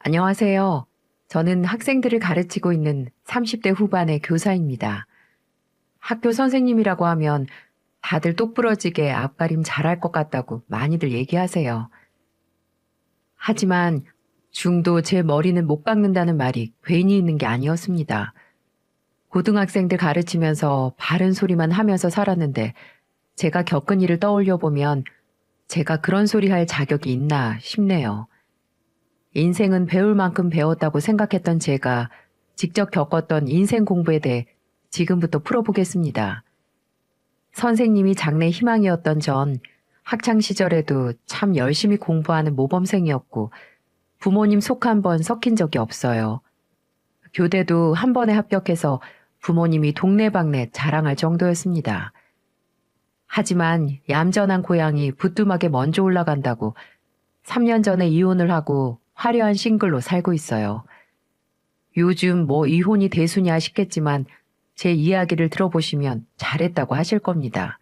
안녕하세요. 저는 학생들을 가르치고 있는 30대 후반의 교사입니다. 학교 선생님이라고 하면 다들 똑부러지게 앞가림 잘할 것 같다고 많이들 얘기하세요. 하지만 중도 제 머리는 못 박는다는 말이 괜히 있는 게 아니었습니다. 고등학생들 가르치면서 바른 소리만 하면서 살았는데 제가 겪은 일을 떠올려 보면 제가 그런 소리 할 자격이 있나 싶네요. 인생은 배울 만큼 배웠다고 생각했던 제가 직접 겪었던 인생 공부에 대해 지금부터 풀어보겠습니다. 선생님이 장래 희망이었던 전 학창 시절에도 참 열심히 공부하는 모범생이었고 부모님 속 한 번 섞인 적이 없어요. 교대도 한 번에 합격해서 부모님이 동네방네 자랑할 정도였습니다. 하지만 얌전한 고양이 부뚜막에 먼저 올라간다고 3년 전에 이혼을 하고 화려한 싱글로 살고 있어요. 요즘 뭐 이혼이 대수냐 싶겠지만 제 이야기를 들어보시면 잘했다고 하실 겁니다.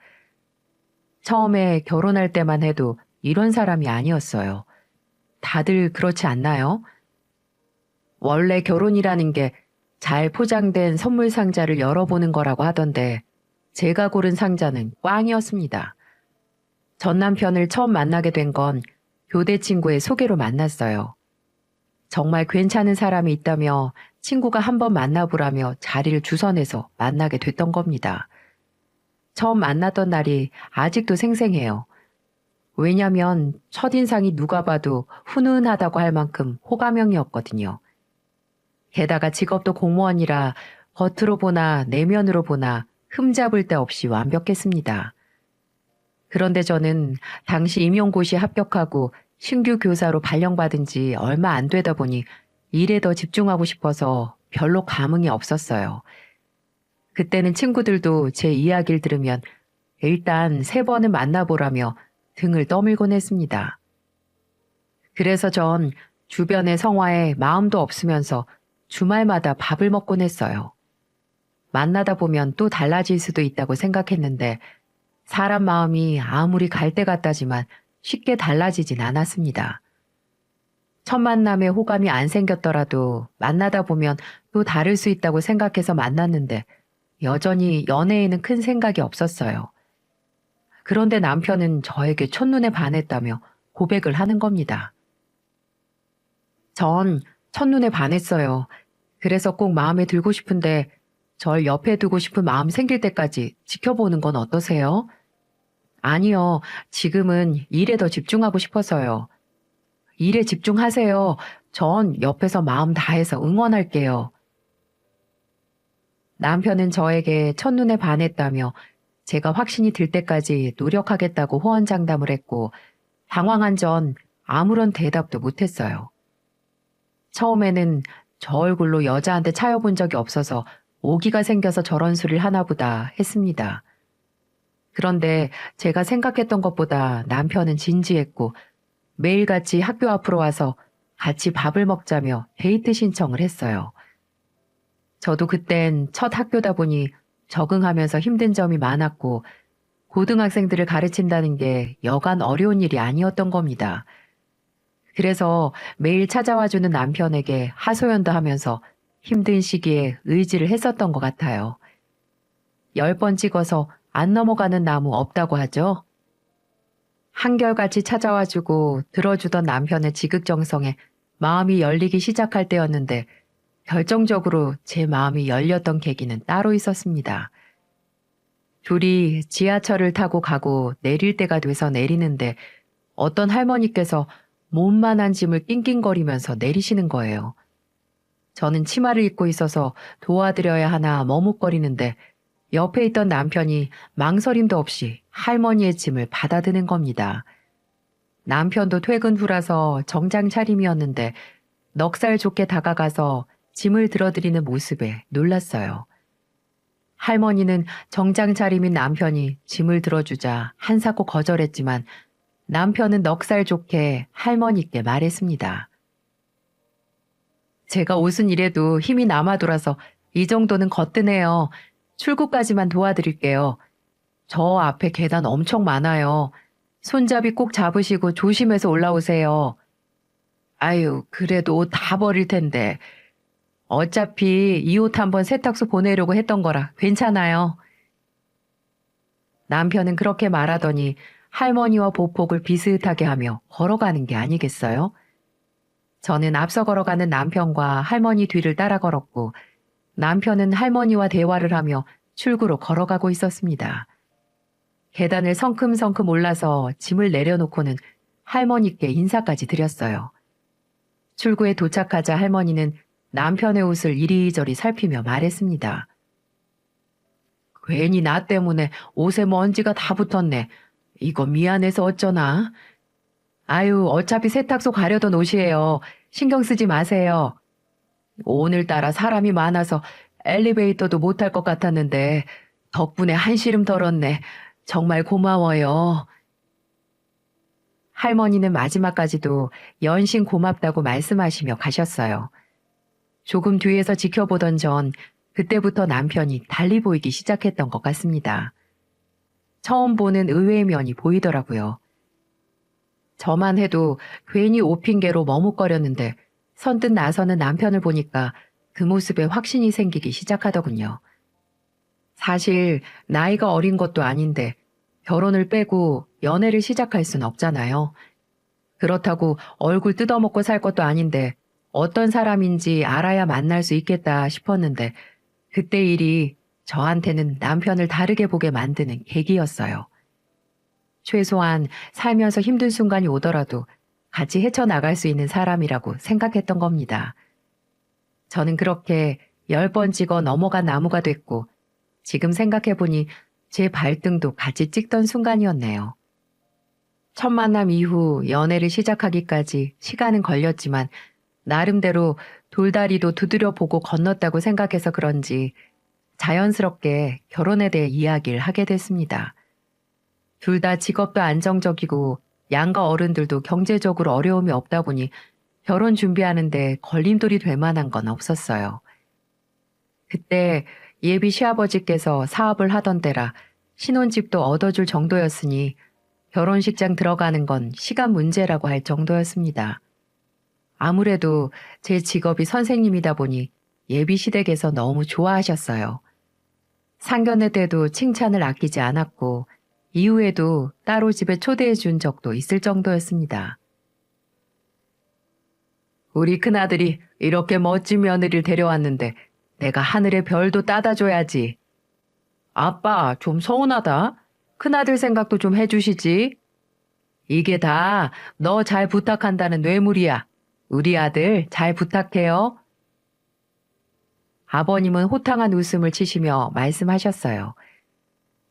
처음에 결혼할 때만 해도 이런 사람이 아니었어요. 다들 그렇지 않나요? 원래 결혼이라는 게 잘 포장된 선물 상자를 열어보는 거라고 하던데 제가 고른 상자는 꽝이었습니다. 전 남편을 처음 만나게 된 건 교대 친구의 소개로 만났어요. 정말 괜찮은 사람이 있다며 친구가 한번 만나보라며 자리를 주선해서 만나게 됐던 겁니다. 처음 만났던 날이 아직도 생생해요. 왜냐면 첫인상이 누가 봐도 훈훈하다고 할 만큼 호감형이었거든요. 게다가 직업도 공무원이라 겉으로 보나 내면으로 보나 흠잡을 데 없이 완벽했습니다. 그런데 저는 당시 임용고시에 합격하고 신규 교사로 발령받은 지 얼마 안 되다 보니 일에 더 집중하고 싶어서 별로 감흥이 없었어요. 그때는 친구들도 제 이야기를 들으면 일단 3번은 만나보라며 등을 떠밀곤 했습니다. 그래서 전 주변의 성화에 마음도 없으면서 주말마다 밥을 먹곤 했어요. 만나다 보면 또 달라질 수도 있다고 생각했는데 사람 마음이 아무리 갈대 같다지만 쉽게 달라지진 않았습니다. 첫 만남에 호감이 안 생겼더라도 만나다 보면 또 다를 수 있다고 생각해서 만났는데 여전히 연애에는 큰 생각이 없었어요. 그런데 남편은 저에게 첫눈에 반했다며 고백을 하는 겁니다. 전 첫눈에 반했어요. 그래서 꼭 마음에 들고 싶은데 절 옆에 두고 싶은 마음 생길 때까지 지켜보는 건 어떠세요? 아니요. 지금은 일에 더 집중하고 싶어서요. 일에 집중하세요. 전 옆에서 마음 다해서 응원할게요. 남편은 저에게 첫눈에 반했다며 제가 확신이 들 때까지 노력하겠다고 호언장담을 했고 당황한 전 아무런 대답도 못했어요. 처음에는 저 얼굴로 여자한테 차여본 적이 없어서 오기가 생겨서 저런 소리를 하나 보다 했습니다. 그런데 제가 생각했던 것보다 남편은 진지했고 매일같이 학교 앞으로 와서 같이 밥을 먹자며 데이트 신청을 했어요. 저도 그땐 첫 학교다 보니 적응하면서 힘든 점이 많았고 고등학생들을 가르친다는 게 여간 어려운 일이 아니었던 겁니다. 그래서 매일 찾아와주는 남편에게 하소연도 하면서 힘든 시기에 의지를 했었던 것 같아요. 10번 찍어서 안 넘어가는 나무 없다고 하죠. 한결같이 찾아와주고 들어주던 남편의 지극정성에 마음이 열리기 시작할 때였는데 결정적으로 제 마음이 열렸던 계기는 따로 있었습니다. 둘이 지하철을 타고 가고 내릴 때가 돼서 내리는데 어떤 할머니께서 몸만한 짐을 낑낑거리면서 내리시는 거예요. 저는 치마를 입고 있어서 도와드려야 하나 머뭇거리는데 옆에 있던 남편이 망설임도 없이 할머니의 짐을 받아드는 겁니다. 남편도 퇴근 후라서 정장 차림이었는데 넉살 좋게 다가가서 짐을 들어드리는 모습에 놀랐어요. 할머니는 정장 차림인 남편이 짐을 들어주자 한사코 거절했지만 남편은 넉살 좋게 할머니께 말했습니다. 제가 옷은 이래도 힘이 남아 돌아서 이 정도는 거뜬해요. 출구까지만 도와드릴게요. 저 앞에 계단 엄청 많아요. 손잡이 꼭 잡으시고 조심해서 올라오세요. 아유, 그래도 옷 다 버릴 텐데. 어차피 이 옷 한번 세탁소 보내려고 했던 거라 괜찮아요. 남편은 그렇게 말하더니 할머니와 보폭을 비슷하게 하며 걸어가는 게 아니겠어요? 저는 앞서 걸어가는 남편과 할머니 뒤를 따라 걸었고 남편은 할머니와 대화를 하며 출구로 걸어가고 있었습니다. 계단을 성큼성큼 올라서 짐을 내려놓고는 할머니께 인사까지 드렸어요. 출구에 도착하자 할머니는 남편의 옷을 이리저리 살피며 말했습니다. 괜히 나 때문에 옷에 먼지가 다 붙었네. 이거 미안해서 어쩌나? 아유, 어차피 세탁소 가려던 옷이에요. 신경 쓰지 마세요. 오늘따라 사람이 많아서 엘리베이터도 못 탈 것 같았는데 덕분에 한시름 덜었네. 정말 고마워요. 할머니는 마지막까지도 연신 고맙다고 말씀하시며 가셨어요. 조금 뒤에서 지켜보던 전 그때부터 남편이 달리 보이기 시작했던 것 같습니다. 처음 보는 의외의 면이 보이더라고요. 저만 해도 괜히 옷 핑계로 머뭇거렸는데 선뜻 나서는 남편을 보니까 그 모습에 확신이 생기기 시작하더군요. 사실 나이가 어린 것도 아닌데 결혼을 빼고 연애를 시작할 순 없잖아요. 그렇다고 얼굴 뜯어먹고 살 것도 아닌데 어떤 사람인지 알아야 만날 수 있겠다 싶었는데 그때 일이 저한테는 남편을 다르게 보게 만드는 계기였어요. 최소한 살면서 힘든 순간이 오더라도 같이 헤쳐나갈 수 있는 사람이라고 생각했던 겁니다. 저는 그렇게 10번 찍어 넘어간 나무가 됐고 지금 생각해보니 제 발등도 같이 찍던 순간이었네요. 첫 만남 이후 연애를 시작하기까지 시간은 걸렸지만 나름대로 돌다리도 두드려 보고 건넜다고 생각해서 그런지 자연스럽게 결혼에 대해 이야기를 하게 됐습니다. 둘 다 직업도 안정적이고 양가 어른들도 경제적으로 어려움이 없다 보니 결혼 준비하는데 걸림돌이 될 만한 건 없었어요. 그때 예비 시아버지께서 사업을 하던 때라 신혼집도 얻어줄 정도였으니 결혼식장 들어가는 건 시간 문제라고 할 정도였습니다. 아무래도 제 직업이 선생님이다 보니 예비 시댁에서 너무 좋아하셨어요. 상견례 때도 칭찬을 아끼지 않았고 이후에도 따로 집에 초대해 준 적도 있을 정도였습니다. 우리 큰아들이 이렇게 멋진 며느리를 데려왔는데 내가 하늘의 별도 따다 줘야지. 아빠, 좀 서운하다. 큰아들 생각도 좀 해주시지. 이게 다 너 잘 부탁한다는 뇌물이야. 우리 아들 잘 부탁해요. 아버님은 호탕한 웃음을 치시며 말씀하셨어요.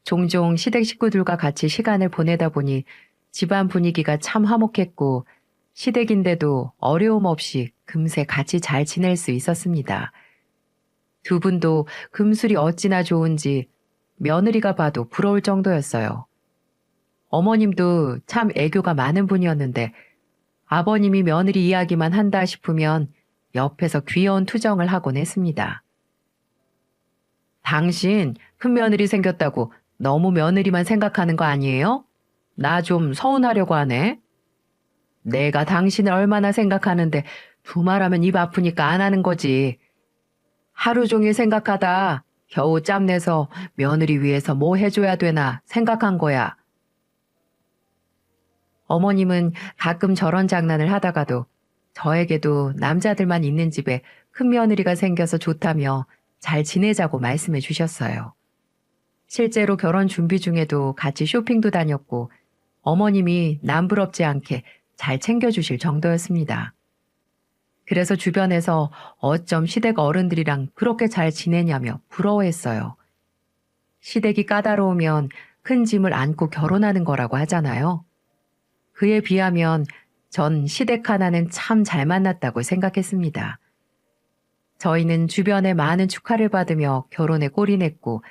종종 시댁 식구들과 같이 시간을 보내다 보니 집안 분위기가 참 화목했고 시댁인데도 어려움 없이 금세 같이 잘 지낼 수 있었습니다. 두 분도 금술이 어찌나 좋은지 며느리가 봐도 부러울 정도였어요. 어머님도 참 애교가 많은 분이었는데 아버님이 며느리 이야기만 한다 싶으면 옆에서 귀여운 투정을 하곤 했습니다. 당신 큰며느리 생겼다고 너무 며느리만 생각하는 거 아니에요? 나 좀 서운하려고 하네. 내가 당신을 얼마나 생각하는데 두말하면 입 아프니까 안 하는 거지. 하루 종일 생각하다 겨우 짬내서 며느리 위해서 뭐 해줘야 되나 생각한 거야. 어머님은 가끔 저런 장난을 하다가도 저에게도 남자들만 있는 집에 큰며느리가 생겨서 좋다며 잘 지내자고 말씀해 주셨어요. 실제로 결혼 준비 중에도 같이 쇼핑도 다녔고 어머님이 남부럽지 않게 잘 챙겨주실 정도였습니다. 그래서 주변에서 어쩜 시댁 어른들이랑 그렇게 잘 지내냐며 부러워했어요. 시댁이 까다로우면 큰 짐을 안고 결혼하는 거라고 하잖아요. 그에 비하면 전 시댁 하나는 참 잘 만났다고 생각했습니다. 저희는 주변에 많은 축하를 받으며 결혼에 골인했고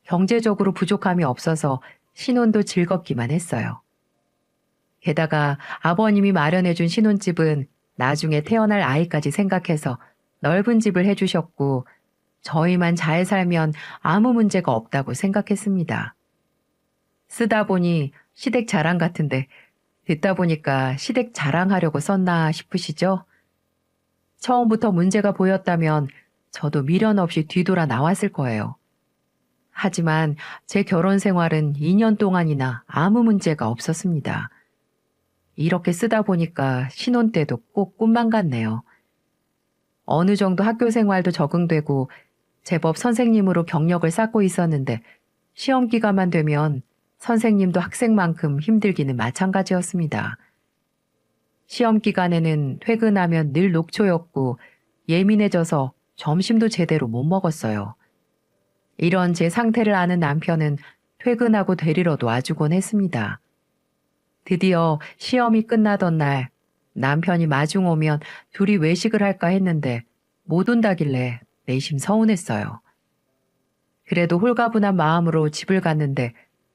경제적으로 부족함이 없어서 신혼도 즐겁기만 했어요. 게다가 아버님이 마련해준 신혼집은 나중에 태어날 아이까지 생각해서 넓은 집을 해주셨고 저희만 잘 살면 아무 문제가 없다고 생각했습니다. 쓰다 보니 시댁 자랑 같은데 듣다 보니까 시댁 자랑하려고 썼나 싶으시죠? 처음부터 문제가 보였다면 저도 미련 없이 뒤돌아 나왔을 거예요. 하지만 제 결혼 생활은 2년 동안이나 아무 문제가 없었습니다. 이렇게 쓰다 보니까 신혼 때도 꼭 꿈만 같네요. 어느 정도 학교 생활도 적응되고 제법 선생님으로 경력을 쌓고 있었는데 시험 기간만 되면 선생님도 학생만큼 힘들기는 마찬가지였습니다. 시험 기간에는 퇴근하면 늘 녹초였고 예민해져서 점심도 제대로 못 먹었어요. 이런 제 상태를 아는 남편은 퇴근하고 데리러도 와주곤 했습니다. 드디어 시험이 끝나던 날 남편이 마중 오면 둘이 외식을 할까 했는데 못 온다길래 내심 서운했어요. 그래도 홀가분한 마음으로 집을 갔는데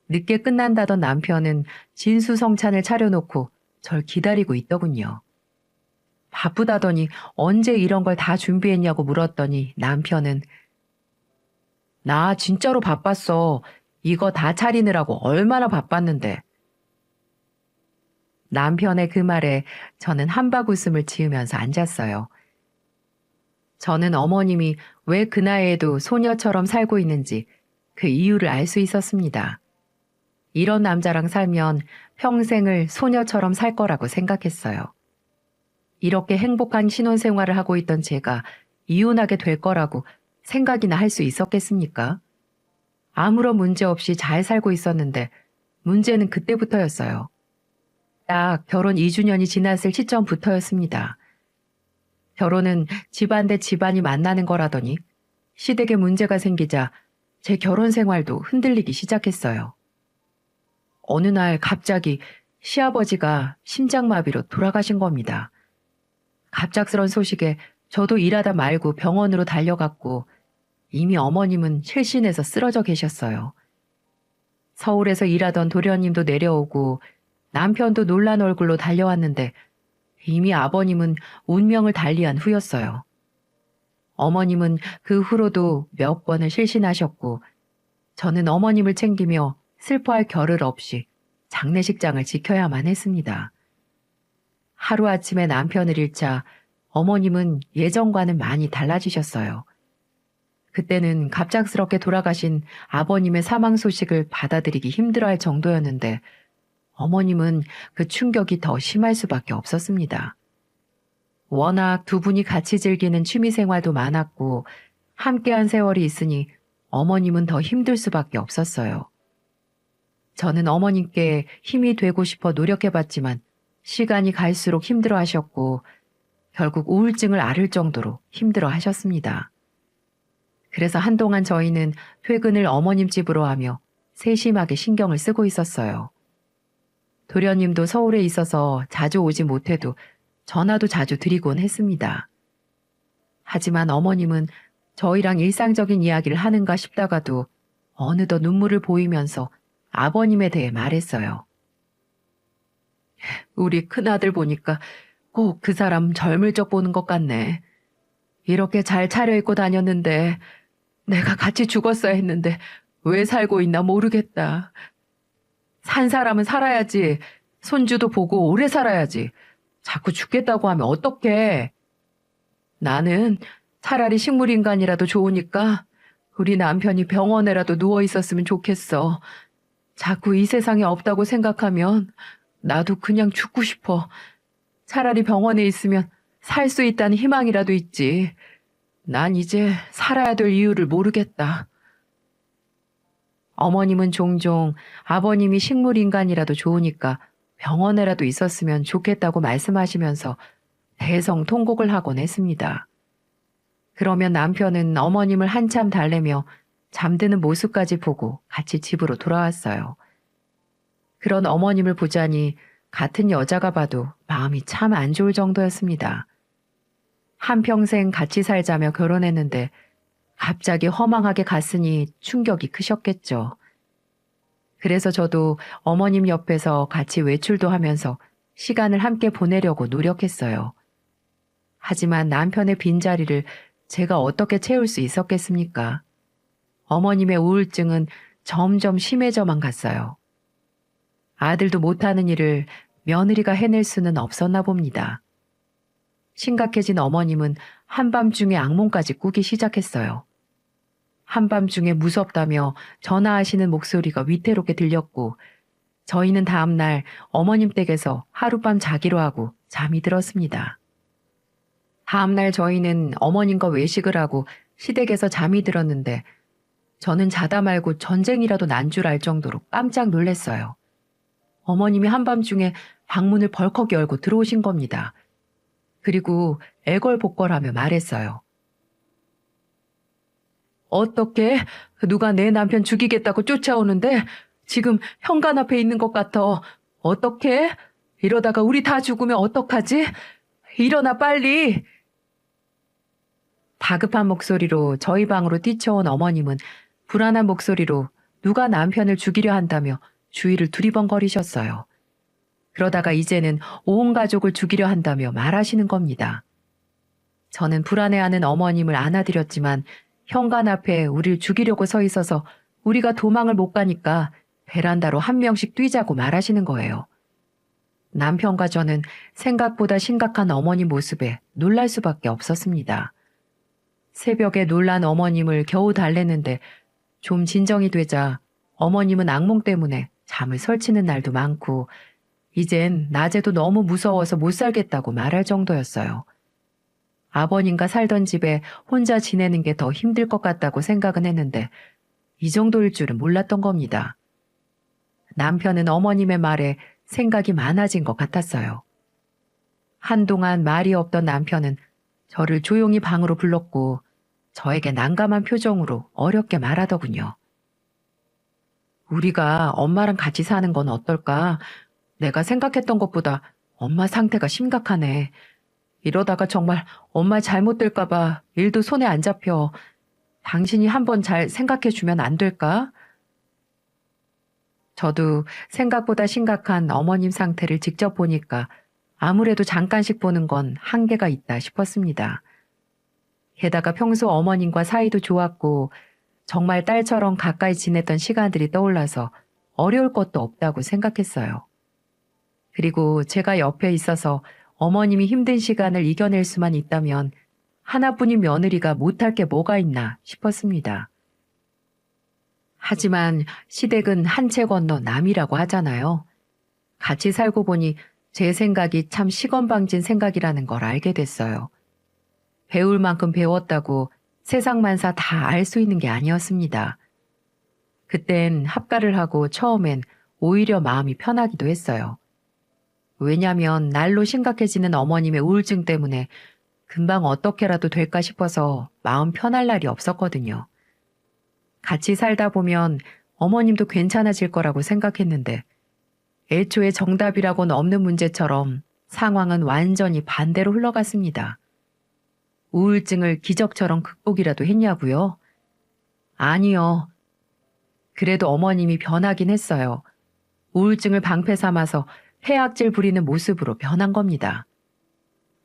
늦게 끝난다던 남편은 진수성찬을 차려놓고 절 기다리고 있더군요. 바쁘다더니 언제 이런 걸 다 준비했냐고 물었더니 남편은 나 진짜로 바빴어. 이거 다 차리느라고 얼마나 바빴는데. 남편의 그 말에 저는 한박 웃음을 지으면서 앉았어요. 저는 어머님이 왜 그 나이에도 소녀처럼 살고 있는지 그 이유를 알 수 있었습니다. 이런 남자랑 살면 평생을 소녀처럼 살 거라고 생각했어요. 이렇게 행복한 신혼생활을 하고 있던 제가 이혼하게 될 거라고 생각이나 할 수 있었겠습니까? 아무런 문제 없이 잘 살고 있었는데 문제는 그때부터였어요. 딱 결혼 2주년이 지났을 시점부터였습니다. 결혼은 집안 대 집안이 만나는 거라더니 시댁에 문제가 생기자 제 결혼 생활도 흔들리기 시작했어요. 어느 날 갑자기 시아버지가 심장마비로 돌아가신 겁니다. 갑작스런 소식에 저도 일하다 말고 병원으로 달려갔고 이미 어머님은 실신해서 쓰러져 계셨어요. 서울에서 일하던 도련님도 내려오고 남편도 놀란 얼굴로 달려왔는데 이미 아버님은 운명을 달리한 후였어요. 어머님은 그 후로도 몇 번을 실신하셨고 저는 어머님을 챙기며 슬퍼할 겨를 없이 장례식장을 지켜야만 했습니다. 하루아침에 남편을 잃자 어머님은 예전과는 많이 달라지셨어요. 그때는 갑작스럽게 돌아가신 아버님의 사망 소식을 받아들이기 힘들어할 정도였는데 어머님은 그 충격이 더 심할 수밖에 없었습니다. 워낙 두 분이 같이 즐기는 취미 생활도 많았고 함께한 세월이 있으니 어머님은 더 힘들 수밖에 없었어요. 저는 어머님께 힘이 되고 싶어 노력해봤지만 시간이 갈수록 힘들어하셨고 결국 우울증을 앓을 정도로 힘들어하셨습니다. 그래서 한동안 저희는 퇴근을 어머님 집으로 하며 세심하게 신경을 쓰고 있었어요. 도련님도 서울에 있어서 자주 오지 못해도 전화도 자주 드리곤 했습니다. 하지만 어머님은 저희랑 일상적인 이야기를 하는가 싶다가도 어느덧 눈물을 보이면서 아버님에 대해 말했어요. 우리 큰아들 보니까 꼭 그 사람 젊을 적 보는 것 같네. 이렇게 잘 차려입고 다녔는데 내가 같이 죽었어야 했는데 왜 살고 있나 모르겠다. 산 사람은 살아야지. 손주도 보고 오래 살아야지. 자꾸 죽겠다고 하면 어떡해. 나는 차라리 식물인간이라도 좋으니까 우리 남편이 병원에라도 누워 있었으면 좋겠어. 자꾸 이 세상에 없다고 생각하면 나도 그냥 죽고 싶어. 차라리 병원에 있으면 살 수 있다는 희망이라도 있지. 난 이제 살아야 될 이유를 모르겠다. 어머님은 종종 아버님이 식물인간이라도 좋으니까 병원에라도 있었으면 좋겠다고 말씀하시면서 대성통곡을 하곤 했습니다. 그러면 남편은 어머님을 한참 달래며 잠드는 모습까지 보고 같이 집으로 돌아왔어요. 그런 어머님을 보자니 같은 여자가 봐도 마음이 참 안 좋을 정도였습니다. 한평생 같이 살자며 결혼했는데 갑자기 허망하게 갔으니 충격이 크셨겠죠. 그래서 저도 어머님 옆에서 같이 외출도 하면서 시간을 함께 보내려고 노력했어요. 하지만 남편의 빈자리를 제가 어떻게 채울 수 있었겠습니까? 어머님의 우울증은 점점 심해져만 갔어요. 아들도 못하는 일을 며느리가 해낼 수는 없었나 봅니다. 심각해진 어머님은 한밤중에 악몽까지 꾸기 시작했어요. 한밤중에 무섭다며 전화하시는 목소리가 위태롭게 들렸고 저희는 다음날 어머님 댁에서 하룻밤 자기로 하고 잠이 들었습니다. 다음날 저희는 어머님과 외식을 하고 시댁에서 잠이 들었는데 저는 자다 말고 전쟁이라도 난 줄 알 정도로 깜짝 놀랐어요. 어머님이 한밤중에 방문을 벌컥 열고 들어오신 겁니다. 그리고 애걸복걸하며 말했어요. 어떻게 누가 내 남편 죽이겠다고 쫓아오는데 지금 현관 앞에 있는 것 같아. 어떻게? 이러다가 우리 다 죽으면 어떡하지? 일어나 빨리. 다급한 목소리로 저희 방으로 뛰쳐온 어머님은 불안한 목소리로 누가 남편을 죽이려 한다며 주위를 두리번거리셨어요. 그러다가 이제는 온 가족을 죽이려 한다며 말하시는 겁니다. 저는 불안해하는 어머님을 안아드렸지만 현관 앞에 우릴 죽이려고 서 있어서 우리가 도망을 못 가니까 베란다로 한 명씩 뛰자고 말하시는 거예요. 남편과 저는 생각보다 심각한 어머니 모습에 놀랄 수밖에 없었습니다. 새벽에 놀란 어머님을 겨우 달래는데 좀 진정이 되자 어머님은 악몽 때문에 잠을 설치는 날도 많고 이젠 낮에도 너무 무서워서 못 살겠다고 말할 정도였어요. 아버님과 살던 집에 혼자 지내는 게 더 힘들 것 같다고 생각은 했는데 이 정도일 줄은 몰랐던 겁니다. 남편은 어머님의 말에 생각이 많아진 것 같았어요. 한동안 말이 없던 남편은 저를 조용히 방으로 불렀고 저에게 난감한 표정으로 어렵게 말하더군요. 우리가 엄마랑 같이 사는 건 어떨까? 내가 생각했던 것보다 엄마 상태가 심각하네. 이러다가 정말 엄마 잘못될까 봐 일도 손에 안 잡혀. 당신이 한번 잘 생각해 주면 안 될까? 저도 생각보다 심각한 어머님 상태를 직접 보니까 아무래도 잠깐씩 보는 건 한계가 있다 싶었습니다. 게다가 평소 어머님과 사이도 좋았고 정말 딸처럼 가까이 지냈던 시간들이 떠올라서 어려울 것도 없다고 생각했어요. 그리고 제가 옆에 있어서 어머님이 힘든 시간을 이겨낼 수만 있다면 하나뿐인 며느리가 못할 게 뭐가 있나 싶었습니다. 하지만 시댁은 한 채 건너 남이라고 하잖아요. 같이 살고 보니 제 생각이 참 시건방진 생각이라는 걸 알게 됐어요. 배울 만큼 배웠다고 세상만사 다 알 수 있는 게 아니었습니다. 그땐 합가를 하고 처음엔 오히려 마음이 편하기도 했어요. 왜냐면 날로 심각해지는 어머님의 우울증 때문에 금방 어떻게라도 될까 싶어서 마음 편할 날이 없었거든요. 같이 살다 보면 어머님도 괜찮아질 거라고 생각했는데 애초에 정답이라고는 없는 문제처럼 상황은 완전히 반대로 흘러갔습니다. 우울증을 기적처럼 극복이라도 했냐고요? 아니요. 그래도 어머님이 변하긴 했어요. 우울증을 방패 삼아서 폐악질 부리는 모습으로 변한 겁니다.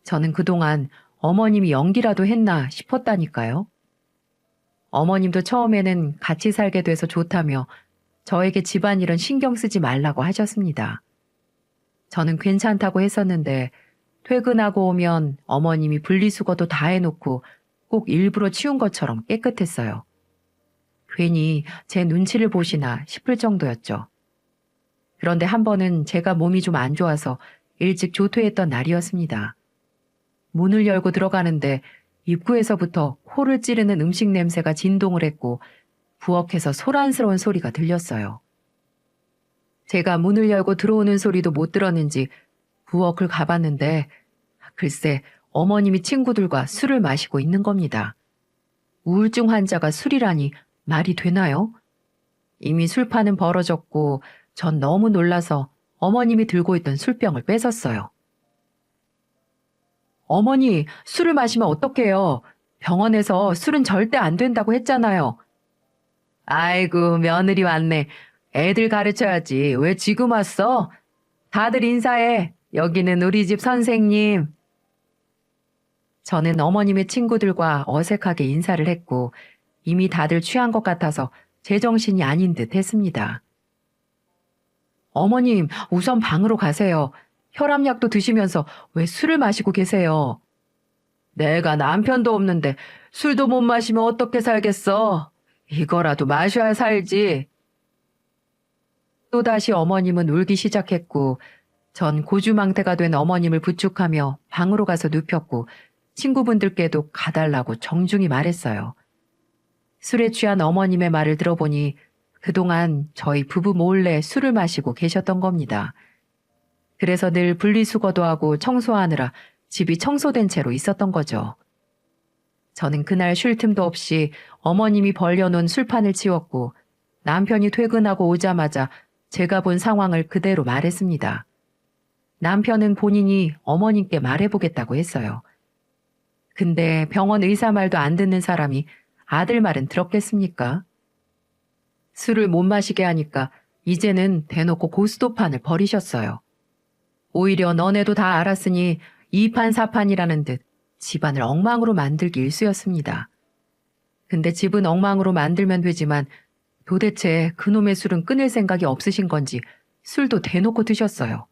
저는 그동안 어머님이 연기라도 했나 싶었다니까요. 어머님도 처음에는 같이 살게 돼서 좋다며 저에게 집안일은 신경 쓰지 말라고 하셨습니다. 저는 괜찮다고 했었는데 퇴근하고 오면 어머님이 분리수거도 다 해놓고 꼭 일부러 치운 것처럼 깨끗했어요. 괜히 제 눈치를 보시나 싶을 정도였죠. 그런데 한 번은 제가 몸이 좀 안 좋아서 일찍 조퇴했던 날이었습니다. 문을 열고 들어가는데 입구에서부터 코를 찌르는 음식 냄새가 진동을 했고 부엌에서 소란스러운 소리가 들렸어요. 제가 문을 열고 들어오는 소리도 못 들었는지 부엌을 가봤는데 글쎄 어머님이 친구들과 술을 마시고 있는 겁니다. 우울증 환자가 술이라니 말이 되나요? 이미 술판은 벌어졌고 전 너무 놀라서 어머님이 들고 있던 술병을 뺏었어요. 어머니, 술을 마시면 어떡해요? 병원에서 술은 절대 안 된다고 했잖아요. 아이고, 며느리 왔네. 애들 가르쳐야지. 왜 지금 왔어? 다들 인사해. 여기는 우리 집 선생님. 저는 어머님의 친구들과 어색하게 인사를 했고 이미 다들 취한 것 같아서 제정신이 아닌 듯 했습니다. 어머님, 우선 방으로 가세요. 혈압약도 드시면서 왜 술을 마시고 계세요? 내가 남편도 없는데 술도 못 마시면 어떻게 살겠어? 이거라도 마셔야 살지. 또다시 어머님은 울기 시작했고, 전 고주망태가 된 어머님을 부축하며 방으로 가서 눕혔고, 친구분들께도 가달라고 정중히 말했어요. 술에 취한 어머님의 말을 들어보니 그동안 저희 부부 몰래 술을 마시고 계셨던 겁니다. 그래서 늘 분리수거도 하고 청소하느라 집이 청소된 채로 있었던 거죠. 저는 그날 쉴 틈도 없이 어머님이 벌려놓은 술판을 치웠고 남편이 퇴근하고 오자마자 제가 본 상황을 그대로 말했습니다. 남편은 본인이 어머님께 말해보겠다고 했어요. 근데 병원 의사 말도 안 듣는 사람이 아들 말은 들었겠습니까? 술을 못 마시게 하니까 이제는 대놓고 고스톱판을 버리셨어요. 오히려 너네도 다 알았으니 이판사판이라는 듯 집안을 엉망으로 만들기 일쑤였습니다. 근데 집은 엉망으로 만들면 되지만 도대체 그놈의 술은 끊을 생각이 없으신 건지 술도 대놓고 드셨어요.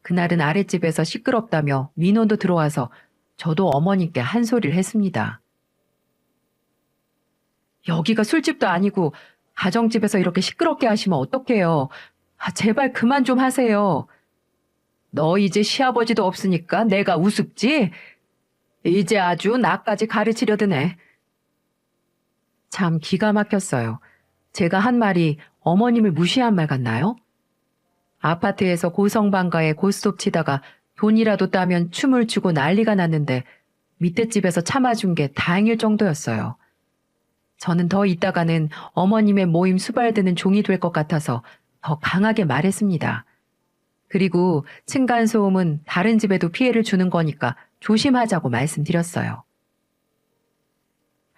그날은 아랫집에서 시끄럽다며 민원도 들어와서 저도 어머님께 한 소리를 했습니다. 여기가 술집도 아니고 가정집에서 이렇게 시끄럽게 하시면 어떡해요. 제발 그만 좀 하세요. 너 이제 시아버지도 없으니까 내가 우습지? 이제 아주 나까지 가르치려 드네. 참 기가 막혔어요. 제가 한 말이 어머님을 무시한 말 같나요? 아파트에서 고성방가에 고스톱 치다가 돈이라도 따면 춤을 추고 난리가 났는데 밑에 집에서 참아준 게 다행일 정도였어요. 저는 더 있다가는 어머님의 모임 수발드는 종이 될 것 같아서 더 강하게 말했습니다. 그리고 층간소음은 다른 집에도 피해를 주는 거니까 조심하자고 말씀드렸어요.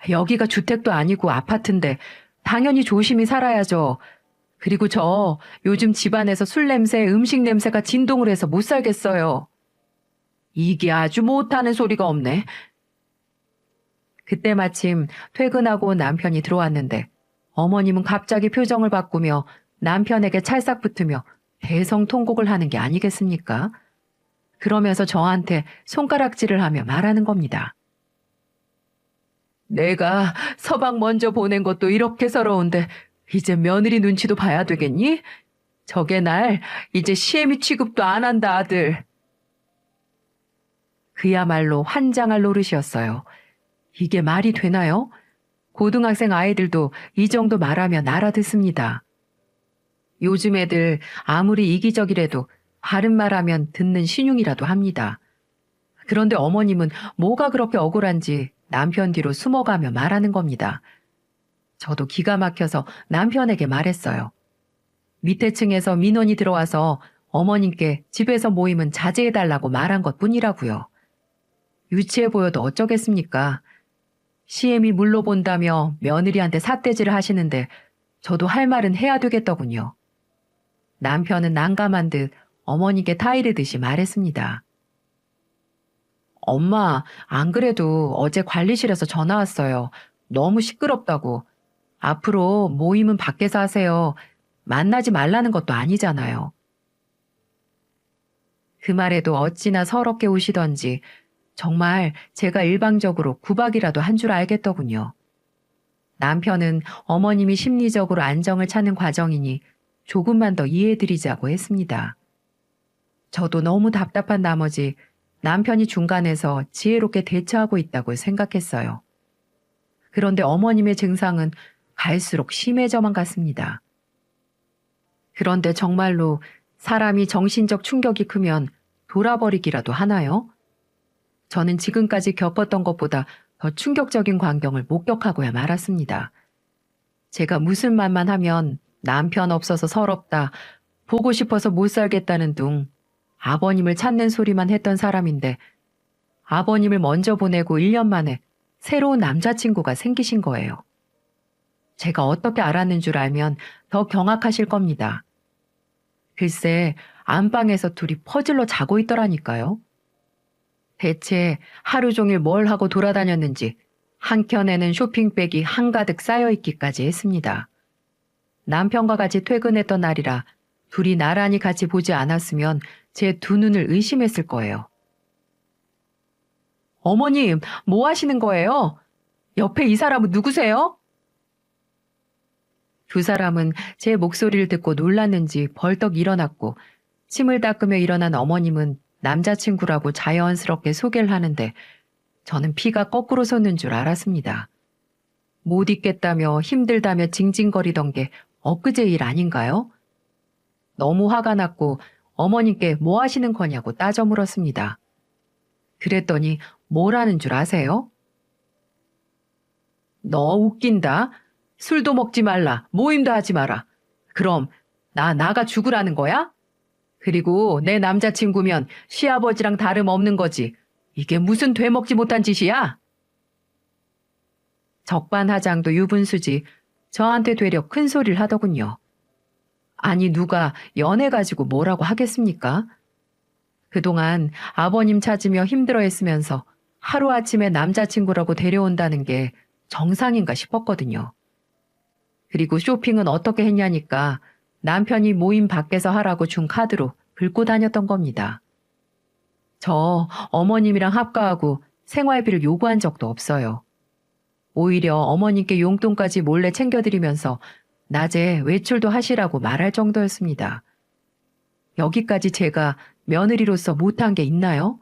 여기가 주택도 아니고 아파트인데 당연히 조심히 살아야죠. 그리고 저 요즘 집안에서 술 냄새, 음식 냄새가 진동을 해서 못 살겠어요. 이게 아주 못하는 소리가 없네. 그때 마침 퇴근하고 남편이 들어왔는데 어머님은 갑자기 표정을 바꾸며 남편에게 찰싹 붙으며 대성통곡을 하는 게 아니겠습니까? 그러면서 저한테 손가락질을 하며 말하는 겁니다. 내가 서방 먼저 보낸 것도 이렇게 서러운데 이제 며느리 눈치도 봐야 되겠니? 저게 날 이제 시애미 취급도 안 한다, 아들. 그야말로 환장할 노릇이었어요. 이게 말이 되나요? 고등학생 아이들도 이 정도 말하면 알아듣습니다. 요즘 애들 아무리 이기적이라도 바른 말하면 듣는 신용이라도 합니다. 그런데 어머님은 뭐가 그렇게 억울한지 남편 뒤로 숨어가며 말하는 겁니다. 저도 기가 막혀서 남편에게 말했어요. 밑에 층에서 민원이 들어와서 어머님께 집에서 모임은 자제해달라고 말한 것뿐이라고요. 유치해 보여도 어쩌겠습니까? 시엠이 물러본다며 며느리한테 삿대질을 하시는데 저도 할 말은 해야 되겠더군요. 남편은 난감한 듯 어머니께 타이르듯이 말했습니다. 엄마, 안 그래도 어제 관리실에서 전화 왔어요. 너무 시끄럽다고. 앞으로 모임은 밖에서 하세요. 만나지 말라는 것도 아니잖아요. 그 말에도 어찌나 서럽게 우시던지 정말 제가 일방적으로 구박이라도 한 줄 알겠더군요. 남편은 어머님이 심리적으로 안정을 찾는 과정이니 조금만 더 이해해드리자고 했습니다. 저도 너무 답답한 나머지 남편이 중간에서 지혜롭게 대처하고 있다고 생각했어요. 그런데 어머님의 증상은 갈수록 심해져만 갔습니다. 그런데 정말로 사람이 정신적 충격이 크면 돌아버리기라도 하나요? 저는 지금까지 겪었던 것보다 더 충격적인 광경을 목격하고야 말았습니다. 제가 무슨 말만 하면 남편 없어서 서럽다, 보고 싶어서 못 살겠다는 둥 아버님을 찾는 소리만 했던 사람인데 아버님을 먼저 보내고 1년 만에 새로운 남자친구가 생기신 거예요. 제가 어떻게 알았는 줄 알면 더 경악하실 겁니다. 글쎄, 안방에서 둘이 퍼즐로 자고 있더라니까요. 대체 하루 종일 뭘 하고 돌아다녔는지 한켠에는 쇼핑백이 한가득 쌓여있기까지 했습니다. 남편과 같이 퇴근했던 날이라 둘이 나란히 같이 보지 않았으면 제 두 눈을 의심했을 거예요. 어머님, 뭐 하시는 거예요? 옆에 이 사람은 누구세요? 두 사람은 제 목소리를 듣고 놀랐는지 벌떡 일어났고 침을 닦으며 일어난 어머님은 남자친구라고 자연스럽게 소개를 하는데 저는 피가 거꾸로 솟는 줄 알았습니다. 못 있겠다며 힘들다며 징징거리던 게 엊그제 일 아닌가요? 너무 화가 났고 어머님께 뭐 하시는 거냐고 따져 물었습니다. 그랬더니 뭐라는 줄 아세요? 너 웃긴다. 술도 먹지 말라. 모임도 하지 마라. 그럼 나 나가 죽으라는 거야? 그리고 내 남자친구면 시아버지랑 다름없는 거지. 이게 무슨 되먹지 못한 짓이야? 적반하장도 유분수지 저한테 되려 큰 소리를 하더군요. 아니 누가 연애 가지고 뭐라고 하겠습니까? 그동안 아버님 찾으며 힘들어했으면서 하루아침에 남자친구라고 데려온다는 게 정상인가 싶었거든요. 그리고 쇼핑은 어떻게 했냐니까 남편이 모임 밖에서 하라고 준 카드로 긁고 다녔던 겁니다. 저 어머님이랑 합가하고 생활비를 요구한 적도 없어요. 오히려 어머님께 용돈까지 몰래 챙겨드리면서 낮에 외출도 하시라고 말할 정도였습니다. 여기까지 제가 며느리로서 못한 게 있나요?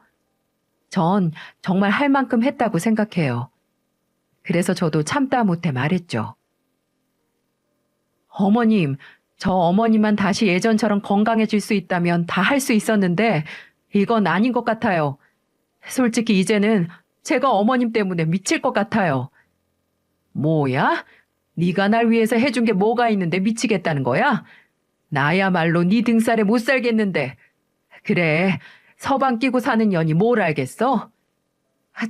전 정말 할 만큼 했다고 생각해요. 그래서 저도 참다 못해 말했죠. 어머님, 저 어머님만 다시 예전처럼 건강해질 수 있다면 다 할 수 있었는데 이건 아닌 것 같아요. 솔직히 이제는 제가 어머님 때문에 미칠 것 같아요. 뭐야? 네가 날 위해서 해준 게 뭐가 있는데 미치겠다는 거야? 나야말로 네 등살에 못 살겠는데. 그래, 서방 끼고 사는 년이 뭘 알겠어?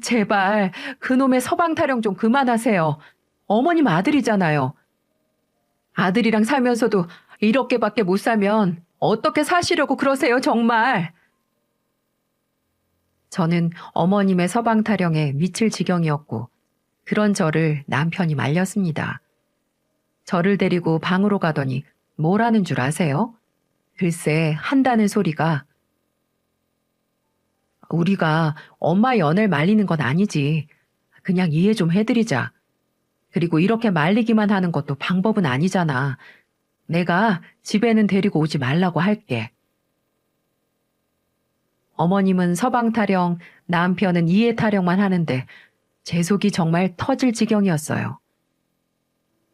제발 그놈의 서방 타령 좀 그만하세요. 어머님 아들이잖아요. 아들이랑 살면서도 이렇게밖에 못 살면 어떻게 사시려고 그러세요, 정말. 저는 어머님의 서방 타령에 미칠 지경이었고 그런 저를 남편이 말렸습니다. 저를 데리고 방으로 가더니 뭐라는 줄 아세요? 글쎄 한다는 소리가 우리가 엄마 연애를 말리는 건 아니지. 그냥 이해 좀 해드리자. 그리고 이렇게 말리기만 하는 것도 방법은 아니잖아. 내가 집에는 데리고 오지 말라고 할게. 어머님은 서방 타령, 남편은 이해 타령만 하는데 제 속이 정말 터질 지경이었어요.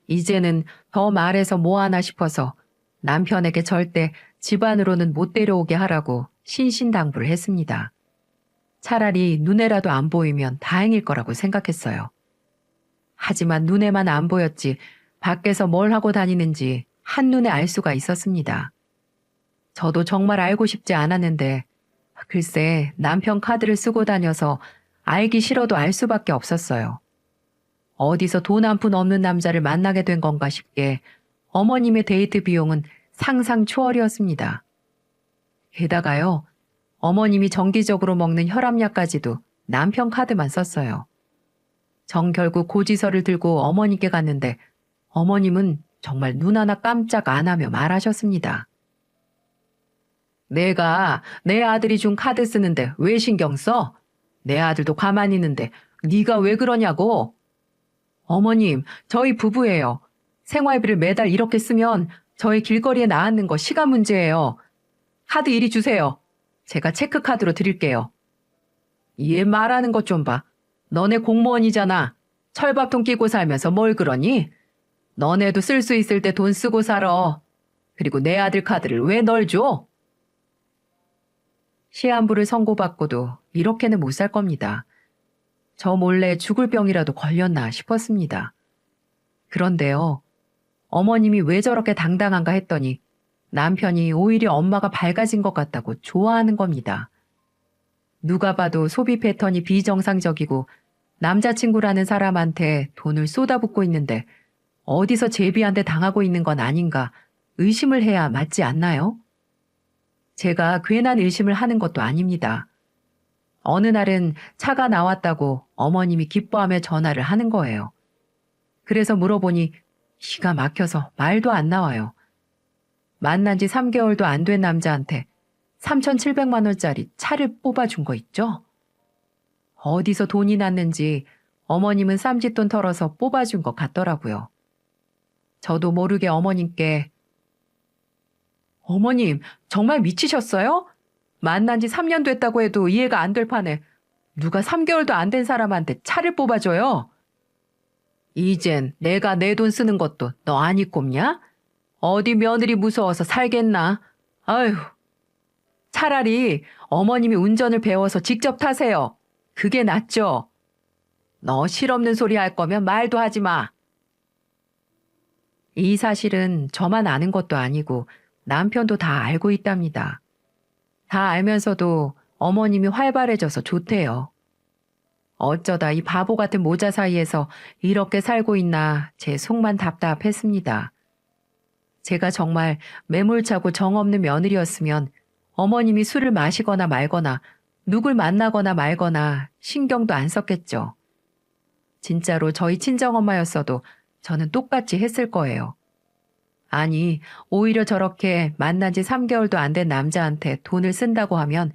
이제는 더 말해서 뭐하나 싶어서 남편에게 절대 집안으로는 못 데려오게 하라고 신신당부를 했습니다. 차라리 눈에라도 안 보이면 다행일 거라고 생각했어요. 하지만 눈에만 안 보였지 밖에서 뭘 하고 다니는지 한눈에 알 수가 있었습니다. 저도 정말 알고 싶지 않았는데 글쎄 남편 카드를 쓰고 다녀서 알기 싫어도 알 수밖에 없었어요. 어디서 돈 한 푼 없는 남자를 만나게 된 건가 싶게 어머님의 데이트 비용은 상상 초월이었습니다. 게다가요, 어머님이 정기적으로 먹는 혈압약까지도 남편 카드만 썼어요. 정 결국 고지서를 들고 어머니께 갔는데 어머님은 정말 눈 하나 깜짝 안 하며 말하셨습니다. 내가 내 아들이 준 카드 쓰는데 왜 신경 써? 내 아들도 가만히 있는데 네가 왜 그러냐고. 어머님, 저희 부부예요. 생활비를 매달 이렇게 쓰면 저희 길거리에 나앉는 거 시간 문제예요. 카드 이리 주세요. 제가 체크카드로 드릴게요. 얘 말하는 것 좀 봐. 너네 공무원이잖아. 철밥통 끼고 살면서 뭘 그러니? 너네도 쓸 수 있을 때 돈 쓰고 살아. 그리고 내 아들 카드를 왜 널 줘? 시한부를 선고받고도 이렇게는 못 살 겁니다. 저 몰래 죽을 병이라도 걸렸나 싶었습니다. 그런데요, 어머님이 왜 저렇게 당당한가 했더니 남편이 오히려 엄마가 밝아진 것 같다고 좋아하는 겁니다. 누가 봐도 소비 패턴이 비정상적이고 남자친구라는 사람한테 돈을 쏟아붓고 있는데 어디서 제비한테 당하고 있는 건 아닌가 의심을 해야 맞지 않나요? 제가 괜한 의심을 하는 것도 아닙니다. 어느 날은 차가 나왔다고 어머님이 기뻐하며 전화를 하는 거예요. 그래서 물어보니 기가 막혀서 말도 안 나와요. 만난 지 3개월도 안 된 남자한테 3,700만 원짜리 차를 뽑아준 거 있죠? 어디서 돈이 났는지 어머님은 쌈짓돈 털어서 뽑아준 것 같더라고요. 저도 모르게 어머님께 어머님, 정말 미치셨어요? 만난 지 3년 됐다고 해도 이해가 안 될 판에 누가 3개월도 안 된 사람한테 차를 뽑아줘요? 이젠 내가 내 돈 쓰는 것도 너 아니 꼽냐? 어디 며느리 무서워서 살겠나? 아휴, 차라리 어머님이 운전을 배워서 직접 타세요. 그게 낫죠. 너 실없는 소리 할 거면 말도 하지 마. 이 사실은 저만 아는 것도 아니고 남편도 다 알고 있답니다. 다 알면서도 어머님이 활발해져서 좋대요. 어쩌다 이 바보 같은 모자 사이에서 이렇게 살고 있나 제 속만 답답했습니다. 제가 정말 매몰차고 정없는 며느리였으면 어머님이 술을 마시거나 말거나 누굴 만나거나 말거나 신경도 안 썼겠죠. 진짜로 저희 친정엄마였어도 저는 똑같이 했을 거예요. 아니, 오히려 저렇게 만난 지 3개월도 안 된 남자한테 돈을 쓴다고 하면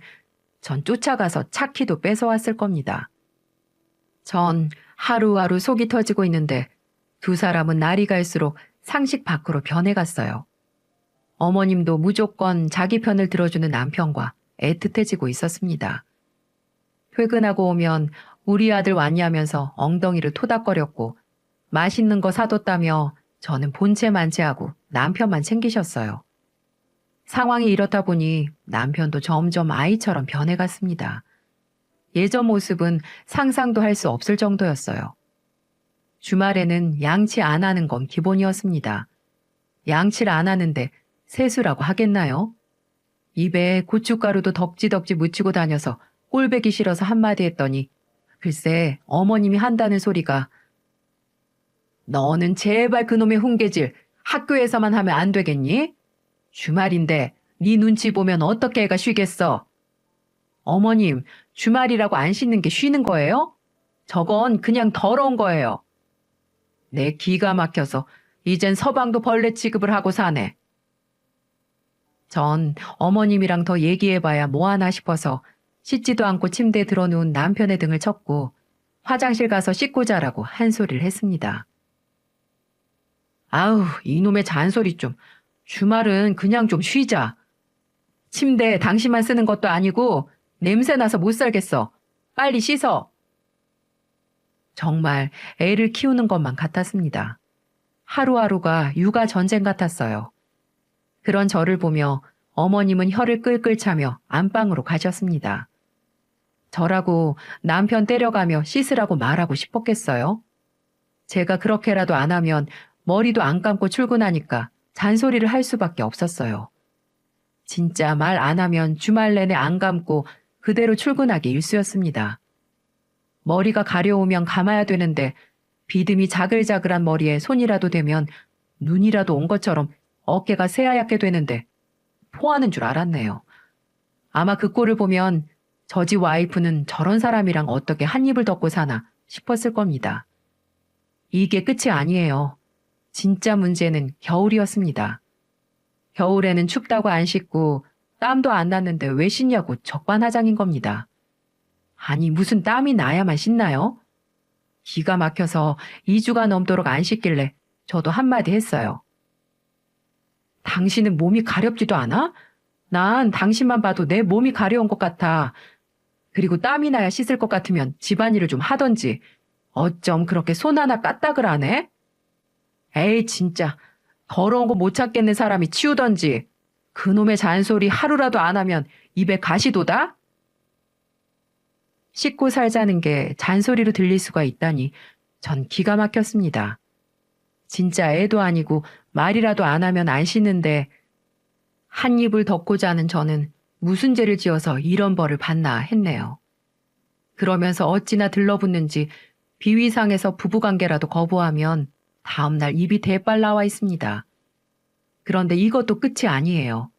전 쫓아가서 차 키도 뺏어왔을 겁니다. 전 하루하루 속이 터지고 있는데 두 사람은 날이 갈수록 상식 밖으로 변해갔어요. 어머님도 무조건 자기 편을 들어주는 남편과 애틋해지고 있었습니다. 퇴근하고 오면 우리 아들 왔냐면서 엉덩이를 토닥거렸고 맛있는 거 사뒀다며 저는 본체 만체하고 남편만 챙기셨어요. 상황이 이렇다 보니 남편도 점점 아이처럼 변해갔습니다. 예전 모습은 상상도 할 수 없을 정도였어요. 주말에는 양치 안 하는 건 기본이었습니다. 양치를 안 하는데 세수라고 하겠나요? 입에 고춧가루도 덕지덕지 묻히고 다녀서 꼴배기 싫어서 한마디 했더니 글쎄 어머님이 한다는 소리가 너는 제발 그놈의 훈계질 학교에서만 하면 안 되겠니? 주말인데 네 눈치 보면 어떻게 애가 쉬겠어? 어머님, 주말이라고 안 씻는 게 쉬는 거예요? 저건 그냥 더러운 거예요. 내 기가 막혀서 이젠 서방도 벌레 취급을 하고 사네. 전 어머님이랑 더 얘기해봐야 뭐하나 싶어서 씻지도 않고 침대에 들어누운 남편의 등을 쳤고 화장실 가서 씻고 자라고 한 소리를 했습니다. 아우, 이놈의 잔소리 좀. 주말은 그냥 좀 쉬자. 침대 당신만 쓰는 것도 아니고 냄새나서 못 살겠어. 빨리 씻어. 정말 애를 키우는 것만 같았습니다. 하루하루가 육아 전쟁 같았어요. 그런 저를 보며 어머님은 혀를 끌끌 차며 안방으로 가셨습니다. 저라고 남편 때려가며 씻으라고 말하고 싶었겠어요? 제가 그렇게라도 안 하면 머리도 안 감고 출근하니까 잔소리를 할 수밖에 없었어요. 진짜 말 안 하면 주말 내내 안 감고 그대로 출근하기 일쑤였습니다. 머리가 가려우면 감아야 되는데 비듬이 자글자글한 머리에 손이라도 대면 눈이라도 온 것처럼 어깨가 새하얗게 되는데 포하는 줄 알았네요. 아마 그 꼴을 보면 저 집 와이프는 저런 사람이랑 어떻게 한 입을 덮고 사나 싶었을 겁니다. 이게 끝이 아니에요. 진짜 문제는 겨울이었습니다. 겨울에는 춥다고 안 씻고 땀도 안 났는데 왜 씻냐고 적반하장인 겁니다. 아니 무슨 땀이 나야만 씻나요? 기가 막혀서 2주가 넘도록 안 씻길래 저도 한마디 했어요. 당신은 몸이 가렵지도 않아? 난 당신만 봐도 내 몸이 가려운 것 같아. 그리고 땀이 나야 씻을 것 같으면 집안일을 좀 하던지 어쩜 그렇게 손 하나 까딱을 안 해? 에이 진짜 더러운 거 못 찾겠는 사람이 치우던지 그놈의 잔소리 하루라도 안 하면 입에 가시 돋아? 씻고 살자는 게 잔소리로 들릴 수가 있다니 전 기가 막혔습니다. 진짜 애도 아니고 말이라도 안 하면 안 씻는데 한 입을 덮고 자는 저는 무슨 죄를 지어서 이런 벌을 받나 했네요. 그러면서 어찌나 들러붙는지 비위상에서 부부관계라도 거부하면 다음날 입이 대빨 나와 있습니다. 그런데 이것도 끝이 아니에요.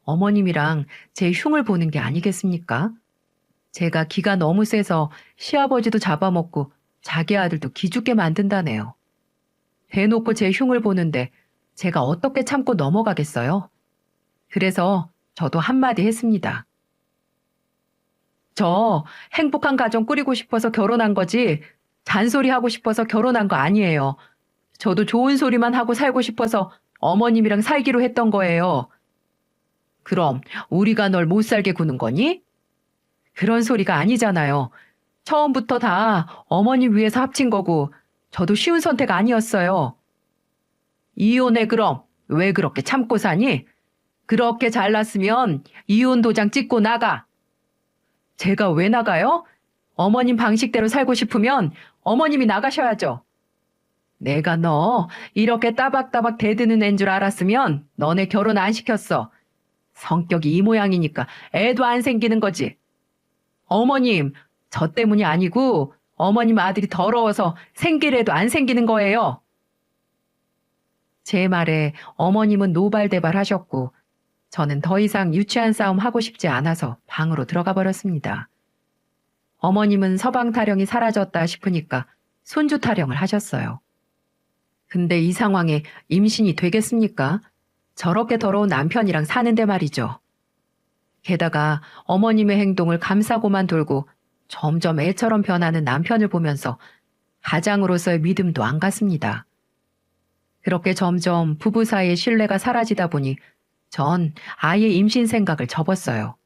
어머님이랑 제 흉을 보는 게 아니겠습니까? 제가 기가 너무 세서 시아버지도 잡아먹고 자기 아들도 기죽게 만든다네요. 대놓고 제 흉을 보는데 제가 어떻게 참고 넘어가겠어요? 그래서 저도 한마디 했습니다. 저 행복한 가정 꾸리고 싶어서 결혼한 거지 잔소리하고 싶어서 결혼한 거 아니에요. 저도 좋은 소리만 하고 살고 싶어서 어머님이랑 살기로 했던 거예요. 그럼 우리가 널 못 살게 구는 거니? 그런 소리가 아니잖아요. 처음부터 다 어머님 위해서 합친 거고 저도 쉬운 선택 아니었어요. 이혼해 그럼. 왜 그렇게 참고 사니? 그렇게 잘났으면 이혼 도장 찍고 나가. 제가 왜 나가요? 어머님 방식대로 살고 싶으면 어머님이 나가셔야죠. 내가 너 이렇게 따박따박 대드는 애인 줄 알았으면 너네 결혼 안 시켰어. 성격이 이 모양이니까 애도 안 생기는 거지. 어머님, 저 때문이 아니고 어머님 아들이 더러워서 생길 애도 안 생기는 거예요. 제 말에 어머님은 노발대발 하셨고 저는 더 이상 유치한 싸움 하고 싶지 않아서 방으로 들어가 버렸습니다. 어머님은 서방 타령이 사라졌다 싶으니까 손주 타령을 하셨어요. 근데 이 상황에 임신이 되겠습니까? 저렇게 더러운 남편이랑 사는데 말이죠. 게다가 어머님의 행동을 감싸고만 돌고 점점 애처럼 변하는 남편을 보면서 가장으로서의 믿음도 안 갔습니다. 그렇게 점점 부부 사이의 신뢰가 사라지다 보니 전 아예 임신 생각을 접었어요.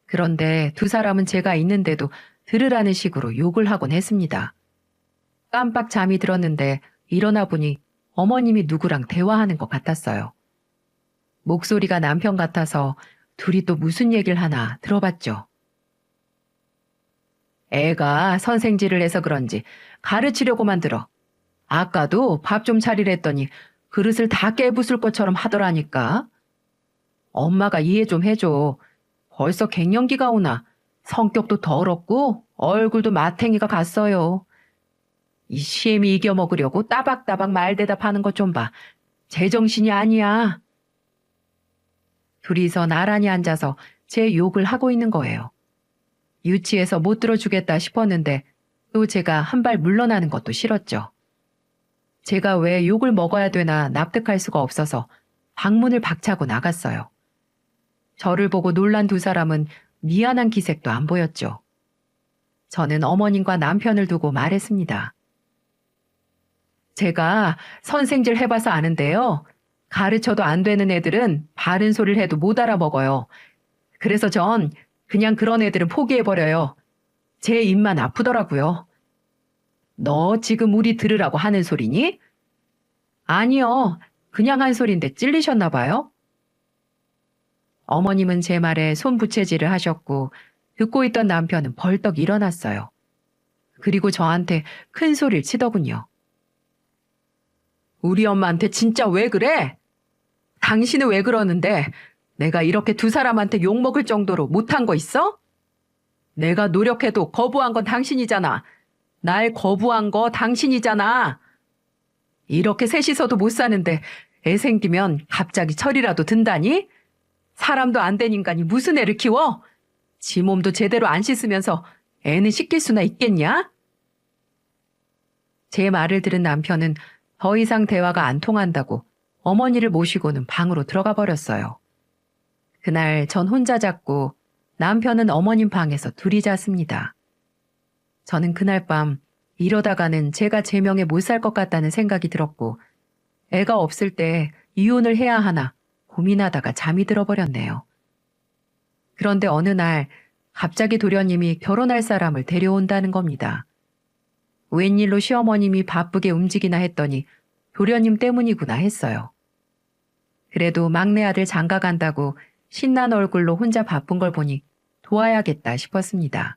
그런데 두 사람은 제가 있는데도 들으라는 식으로 욕을 하곤 했습니다. 깜빡 잠이 들었는데 일어나 보니 어머님이 누구랑 대화하는 것 같았어요. 목소리가 남편 같아서 둘이 또 무슨 얘기를 하나 들어봤죠. 애가 선생질을 해서 그런지 가르치려고만 들어. 아까도 밥 좀 차리랬더니 그릇을 다 깨부술 것처럼 하더라니까. 엄마가 이해 좀 해줘. 벌써 갱년기가 오나 성격도 더럽고 얼굴도 마탱이가 갔어요. 이 시애미 이겨먹으려고 따박따박 말대답하는 것 좀 봐. 제정신이 아니야. 둘이서 나란히 앉아서 제 욕을 하고 있는 거예요. 유치해서 못 들어주겠다 싶었는데 또 제가 한 발 물러나는 것도 싫었죠. 제가 왜 욕을 먹어야 되나 납득할 수가 없어서 방문을 박차고 나갔어요. 저를 보고 놀란 두 사람은 미안한 기색도 안 보였죠. 저는 어머님과 남편을 두고 말했습니다. 제가 선생질 해봐서 아는데요. 가르쳐도 안 되는 애들은 바른 소리를 해도 못 알아먹어요. 그래서 전 그냥 그런 애들은 포기해버려요. 제 입만 아프더라고요. 너 지금 우리 들으라고 하는 소리니? 아니요. 그냥 한 소린데 찔리셨나 봐요. 어머님은 제 말에 손부채질을 하셨고 듣고 있던 남편은 벌떡 일어났어요. 그리고 저한테 큰 소리를 치더군요. 우리 엄마한테 진짜 왜 그래? 당신은 왜 그러는데 내가 이렇게 두 사람한테 욕먹을 정도로 못한 거 있어? 내가 노력해도 거부한 건 당신이잖아. 날 거부한 거 당신이잖아. 이렇게 셋이서도 못 사는데 애 생기면 갑자기 철이라도 든다니? 사람도 안 된 인간이 무슨 애를 키워? 지 몸도 제대로 안 씻으면서 애는 씻길 수나 있겠냐? 제 말을 들은 남편은 더 이상 대화가 안 통한다고 어머니를 모시고는 방으로 들어가 버렸어요. 그날 전 혼자 잤고 남편은 어머님 방에서 둘이 잤습니다. 저는 그날 밤 이러다가는 제가 제명에 못 살 것 같다는 생각이 들었고 애가 없을 때 이혼을 해야 하나 고민하다가 잠이 들어버렸네요. 그런데 어느 날 갑자기 도련님이 결혼할 사람을 데려온다는 겁니다. 웬일로 시어머님이 바쁘게 움직이나 했더니 도련님 때문이구나 했어요. 그래도 막내 아들 장가 간다고 신난 얼굴로 혼자 바쁜 걸 보니 도와야겠다 싶었습니다.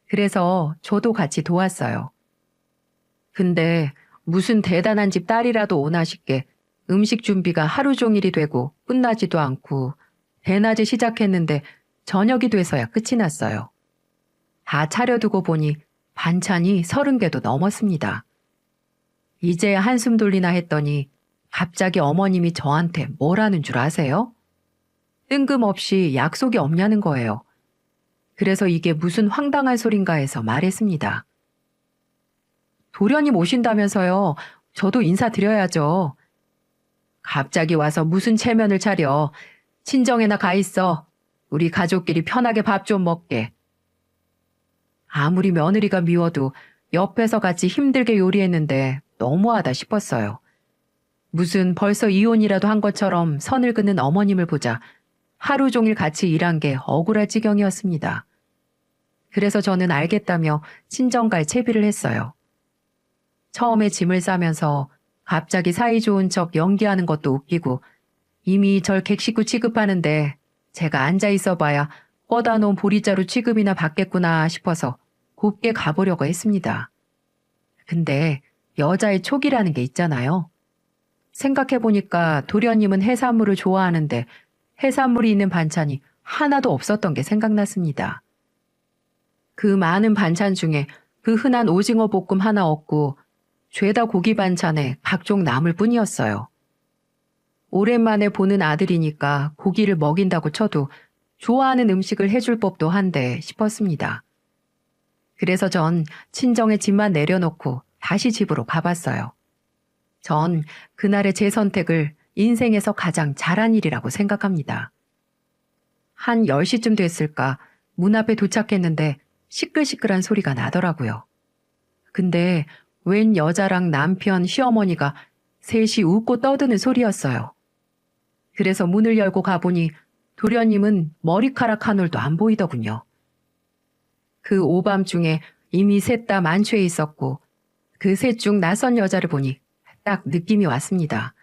그래서 저도 같이 도왔어요. 근데 무슨 대단한 집 딸이라도 오나 싶게 음식 준비가 하루 종일이 되고 끝나지도 않고 대낮에 시작했는데 저녁이 돼서야 끝이 났어요. 다 차려두고 보니 반찬이 30개도 넘었습니다. 이제야 한숨 돌리나 했더니 갑자기 어머님이 저한테 뭐라는 줄 아세요? 뜬금없이 약속이 없냐는 거예요. 그래서 이게 무슨 황당한 소린가 해서 말했습니다. 도련님 오신다면서요. 저도 인사드려야죠. 갑자기 와서 무슨 체면을 차려. 친정에나 가 있어. 우리 가족끼리 편하게 밥 좀 먹게. 아무리 며느리가 미워도 옆에서 같이 힘들게 요리했는데 너무하다 싶었어요. 무슨 벌써 이혼이라도 한 것처럼 선을 긋는 어머님을 보자 하루 종일 같이 일한 게 억울할 지경이었습니다. 그래서 저는 알겠다며 친정갈 채비를 했어요. 처음에 짐을 싸면서 갑자기 사이좋은 척 연기하는 것도 웃기고 이미 절 객식구 취급하는데 제가 앉아 있어봐야 꿔다 놓은 보리자루 취급이나 받겠구나 싶어서 곱게 가보려고 했습니다. 근데 여자의 촉이라는 게 있잖아요. 생각해보니까 도련님은 해산물을 좋아하는데 해산물이 있는 반찬이 하나도 없었던 게 생각났습니다. 그 많은 반찬 중에 그 흔한 오징어 볶음 하나 없고 죄다 고기 반찬에 각종 나물 뿐이었어요. 오랜만에 보는 아들이니까 고기를 먹인다고 쳐도 좋아하는 음식을 해줄 법도 한데 싶었습니다. 그래서 전 친정의 짐만 내려놓고 다시 집으로 가봤어요. 전 그날의 제 선택을 인생에서 가장 잘한 일이라고 생각합니다. 한 10시쯤 됐을까 문 앞에 도착했는데 시끌시끌한 소리가 나더라고요. 근데 웬 여자랑 남편, 시어머니가 셋이 웃고 떠드는 소리였어요. 그래서 문을 열고 가보니 도련님은 머리카락 한 올도 안 보이더군요. 그 오밤중에 이미 셋 다 만취해 있었고 그 셋 중 낯선 여자를 보니 딱 느낌이 왔습니다.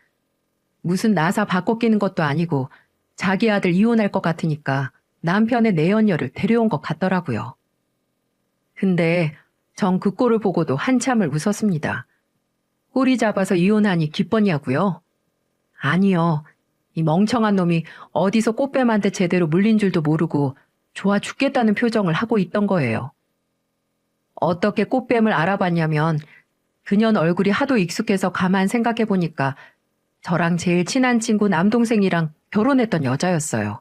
무슨 나사 바꿔 끼는 것도 아니고 자기 아들 이혼할 것 같으니까 남편의 내연녀를 데려온 것 같더라고요. 근데 전 그 꼴을 보고도 한참을 웃었습니다. 꼬리 잡아서 이혼하니 기뻤냐고요? 아니요. 이 멍청한 놈이 어디서 꽃뱀한테 제대로 물린 줄도 모르고 좋아 죽겠다는 표정을 하고 있던 거예요. 어떻게 꽃뱀을 알아봤냐면 그년 얼굴이 하도 익숙해서 가만 생각해보니까 저랑 제일 친한 친구 남동생이랑 결혼했던 여자였어요.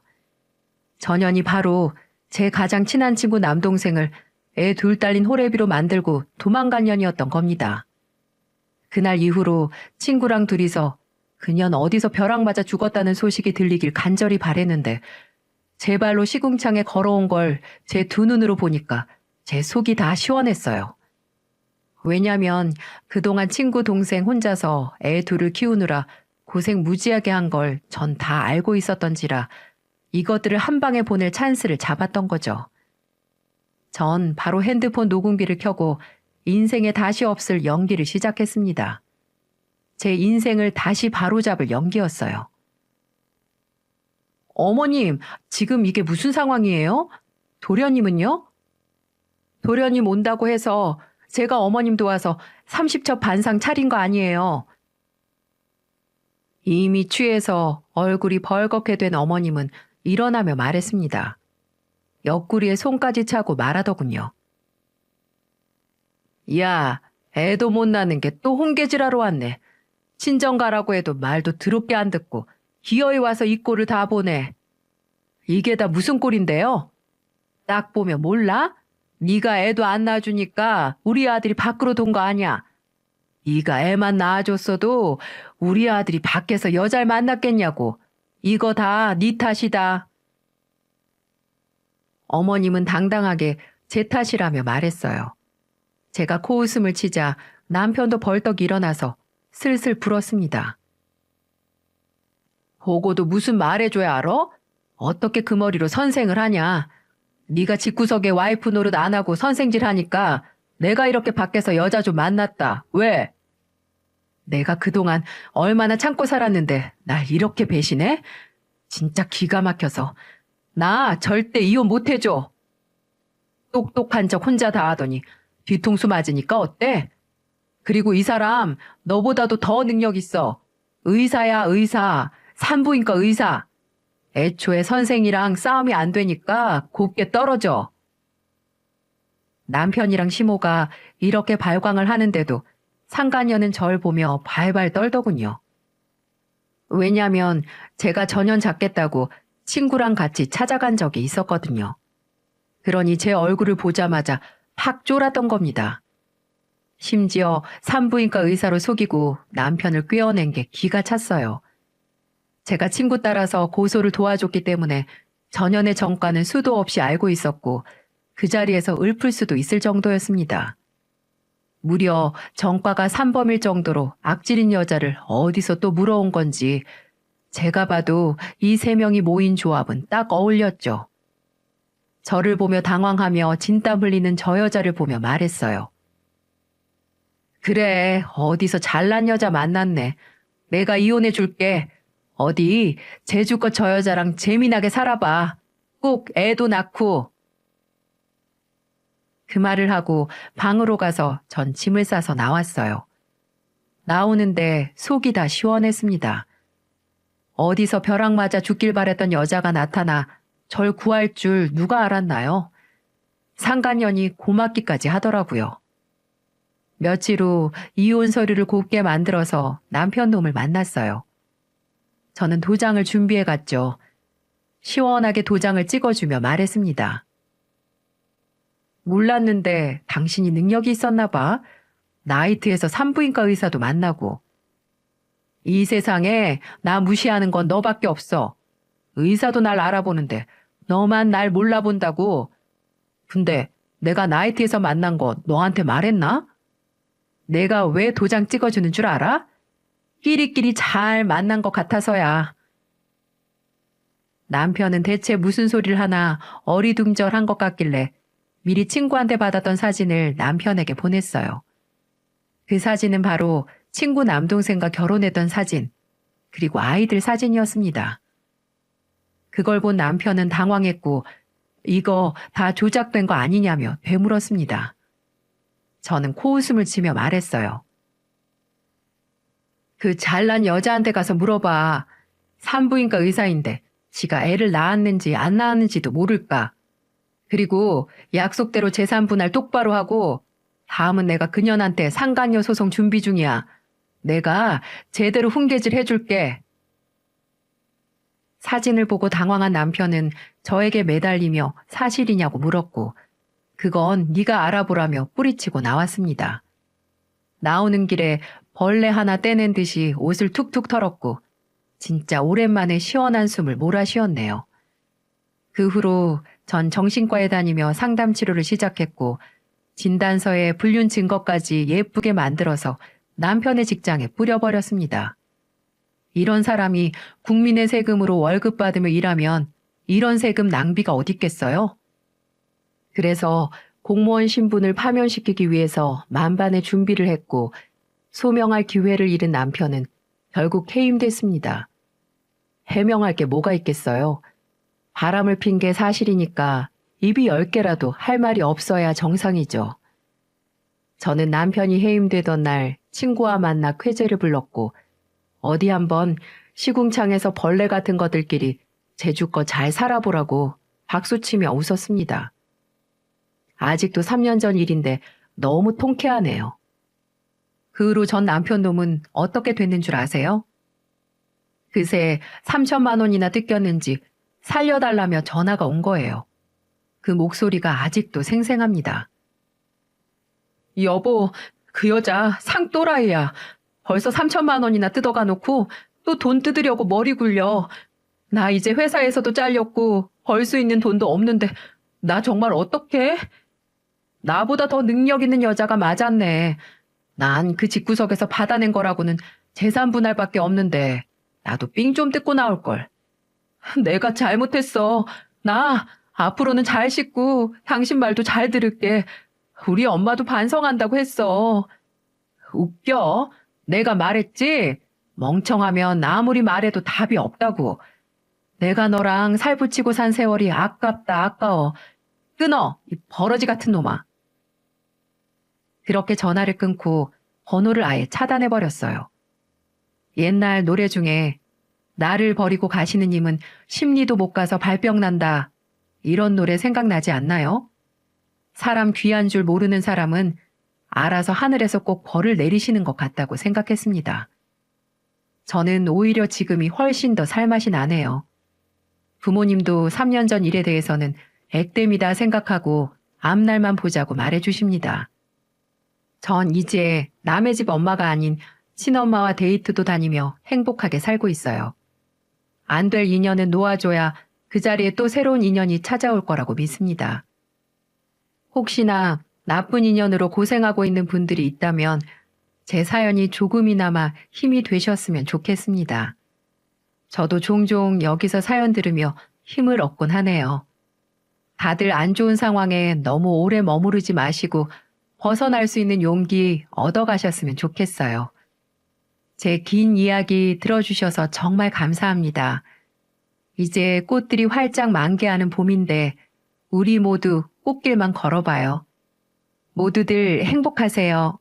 전현이 바로 제 가장 친한 친구 남동생을 애 둘 딸린 호래비로 만들고 도망간 년이었던 겁니다. 그날 이후로 친구랑 둘이서 그년 어디서 벼락 맞아 죽었다는 소식이 들리길 간절히 바랬는데 제 발로 시궁창에 걸어온 걸 제 두 눈으로 보니까 제 속이 다 시원했어요. 왜냐면 그동안 친구 동생 혼자서 애 둘을 키우느라 고생 무지하게 한 걸 전 다 알고 있었던지라 이것들을 한 방에 보낼 찬스를 잡았던 거죠. 전 바로 핸드폰 녹음기를 켜고 인생에 다시 없을 연기를 시작했습니다. 제 인생을 다시 바로잡을 연기였어요. 어머님, 지금 이게 무슨 상황이에요? 도련님은요? 도련님 온다고 해서 제가 어머님 도와서 30첩 반상 차린 거 아니에요. 이미 취해서 얼굴이 벌겋게 된 어머님은 일어나며 말했습니다. 옆구리에 손까지 차고 말하더군요. 야, 애도 못 낳는 게 또 홍계질하러 왔네. 친정 가라고 해도 말도 더럽게 안 듣고 기어이 와서 이 꼴을 다 보네. 이게 다 무슨 꼴인데요? 딱 보면 몰라? 네가 애도 안 낳아주니까 우리 아들이 밖으로 돈 거 아냐? 네가 애만 낳아줬어도 우리 아들이 밖에서 여자를 만났겠냐고. 이거 다 네 탓이다. 어머님은 당당하게 제 탓이라며 말했어요. 제가 코웃음을 치자 남편도 벌떡 일어나서 슬슬 불었습니다. 보고도 무슨 말해줘야 알아? 어떻게 그 머리로 선생을 하냐? 네가 집구석에 와이프 노릇 안 하고 선생질 하니까 내가 이렇게 밖에서 여자 좀 만났다. 왜? 내가 그동안 얼마나 참고 살았는데 날 이렇게 배신해? 진짜 기가 막혀서 나 절대 이혼 못 해줘. 똑똑한 척 혼자 다 하더니 뒤통수 맞으니까 어때? 그리고 이 사람 너보다도 더 능력 있어. 의사야 의사. 산부인과 의사. 애초에 선생이랑 싸움이 안 되니까 곱게 떨어져. 남편이랑 시모가 이렇게 발광을 하는데도 상간녀는 절 보며 발발 떨더군요. 왜냐면 제가 전현 잡겠다고 친구랑 같이 찾아간 적이 있었거든요. 그러니 제 얼굴을 보자마자 팍 쫄았던 겁니다. 심지어 산부인과 의사로 속이고 남편을 꿰어낸 게 기가 찼어요. 제가 친구 따라서 고소를 도와줬기 때문에 전현의 정과는 수도 없이 알고 있었고 그 자리에서 읊을 수도 있을 정도였습니다. 무려 정과가 산범일 정도로 악질인 여자를 어디서 또 물어온 건지 제가 봐도 이 세 명이 모인 조합은 딱 어울렸죠. 저를 보며 당황하며 진땀 흘리는 저 여자를 보며 말했어요. 그래, 어디서 잘난 여자 만났네. 내가 이혼해 줄게. 어디 제주껏 저 여자랑 재미나게 살아봐. 꼭 애도 낳고. 그 말을 하고 방으로 가서 전 짐을 싸서 나왔어요. 나오는데 속이 다 시원했습니다. 어디서 벼락 맞아 죽길 바랬던 여자가 나타나 절 구할 줄 누가 알았나요? 상간년이 고맙기까지 하더라고요. 며칠 후 이혼 서류를 곱게 만들어서 남편 놈을 만났어요. 저는 도장을 준비해 갔죠. 시원하게 도장을 찍어주며 말했습니다. 몰랐는데 당신이 능력이 있었나 봐. 나이트에서 산부인과 의사도 만나고. 이 세상에 나 무시하는 건 너밖에 없어. 의사도 날 알아보는데 너만 날 몰라본다고. 근데 내가 나이트에서 만난 거 너한테 말했나? 내가 왜 도장 찍어주는 줄 알아? 끼리끼리 잘 만난 것 같아서야. 남편은 대체 무슨 소리를 하나 어리둥절한 것 같길래 미리 친구한테 받았던 사진을 남편에게 보냈어요. 그 사진은 바로 친구 남동생과 결혼했던 사진, 그리고 아이들 사진이었습니다. 그걸 본 남편은 당황했고 이거 다 조작된 거 아니냐며 되물었습니다. 저는 코웃음을 치며 말했어요. 그 잘난 여자한테 가서 물어봐. 산부인과 의사인데 지가 애를 낳았는지 안 낳았는지도 모를까. 그리고 약속대로 재산 분할 똑바로 하고 다음은 내가 그년한테 상간녀 소송 준비 중이야. 내가 제대로 훈계질 해줄게. 사진을 보고 당황한 남편은 저에게 매달리며 사실이냐고 물었고 그건 네가 알아보라며 뿌리치고 나왔습니다. 나오는 길에 벌레 하나 떼낸 듯이 옷을 툭툭 털었고 진짜 오랜만에 시원한 숨을 몰아쉬었네요. 그 후로 전 정신과에 다니며 상담 치료를 시작했고 진단서에 불륜 증거까지 예쁘게 만들어서 남편의 직장에 뿌려버렸습니다. 이런 사람이 국민의 세금으로 월급 받으며 일하면 이런 세금 낭비가 어딨겠어요? 그래서 공무원 신분을 파면시키기 위해서 만반의 준비를 했고 소명할 기회를 잃은 남편은 결국 해임됐습니다. 해명할 게 뭐가 있겠어요? 바람을 핀 게 사실이니까 입이 10개라도 할 말이 없어야 정상이죠. 저는 남편이 해임되던 날 친구와 만나 쾌재를 불렀고 어디 한번 시궁창에서 벌레 같은 것들끼리 제주껏 잘 살아보라고 박수치며 웃었습니다. 아직도 3년 전 일인데 너무 통쾌하네요. 그 후로 전 남편 놈은 어떻게 됐는 줄 아세요? 그새 3천만 원이나 뜯겼는지 살려달라며 전화가 온 거예요. 그 목소리가 아직도 생생합니다. 여보, 그 여자 상또라이야. 벌써 3천만 원이나 뜯어가 놓고 또 돈 뜯으려고 머리 굴려. 나 이제 회사에서도 잘렸고 벌 수 있는 돈도 없는데 나 정말 어떡해? 나보다 더 능력 있는 여자가 맞았네. 난 그 집구석에서 받아낸 거라고는 재산 분할밖에 없는데 나도 삥 좀 뜯고 나올걸. 내가 잘못했어. 나 앞으로는 잘 씻고 당신 말도 잘 들을게. 우리 엄마도 반성한다고 했어. 웃겨. 내가 말했지? 멍청하면 아무리 말해도 답이 없다고. 내가 너랑 살 붙이고 산 세월이 아깝다 아까워. 끊어, 이 버러지 같은 놈아. 그렇게 전화를 끊고 번호를 아예 차단해버렸어요. 옛날 노래 중에 나를 버리고 가시는 님은 심리도 못 가서 발병 난다. 이런 노래 생각나지 않나요? 사람 귀한 줄 모르는 사람은 알아서 하늘에서 꼭 벌을 내리시는 것 같다고 생각했습니다. 저는 오히려 지금이 훨씬 더 살맛이 나네요. 부모님도 3년 전 일에 대해서는 액땜이다 생각하고 앞날만 보자고 말해주십니다. 전 이제 남의 집 엄마가 아닌 친엄마와 데이트도 다니며 행복하게 살고 있어요. 안 될 인연은 놓아줘야 그 자리에 또 새로운 인연이 찾아올 거라고 믿습니다. 혹시나 나쁜 인연으로 고생하고 있는 분들이 있다면 제 사연이 조금이나마 힘이 되셨으면 좋겠습니다. 저도 종종 여기서 사연 들으며 힘을 얻곤 하네요. 다들 안 좋은 상황에 너무 오래 머무르지 마시고 벗어날 수 있는 용기 얻어가셨으면 좋겠어요. 제 긴 이야기 들어주셔서 정말 감사합니다. 이제 꽃들이 활짝 만개하는 봄인데 우리 모두 꽃길만 걸어봐요. 모두들 행복하세요.